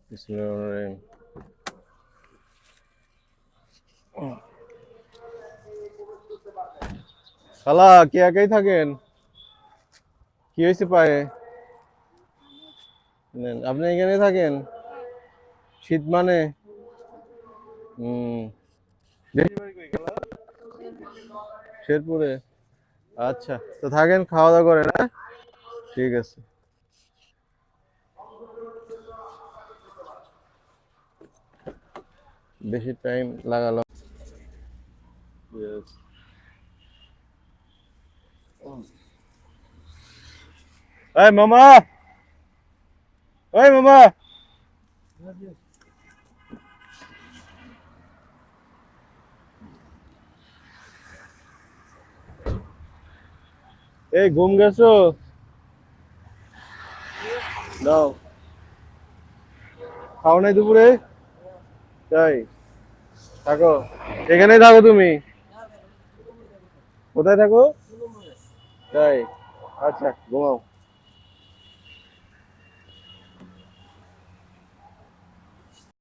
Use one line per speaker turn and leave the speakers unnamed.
বিসমিল্লাহির খালা কি একাই থাকেন? কি হয়েছে পায়ে? আপনি এখানে থাকেন? শীত মানে হম শেরপুরে। আচ্ছা, তো থাকেন, খাওয়া দাওয়া করেন, হ্যাঁ? ঠিক আছে। বেশি টাইম লাগালাম। Yes. এই মামা, এই মামা, এই ঘুম গেছো? দাও। খাও নাই দুপুরে? তাই থাকো, এখানেই থাকো তুমি। কোথায় থাকো? তাই, আচ্ছা ঘুমাও।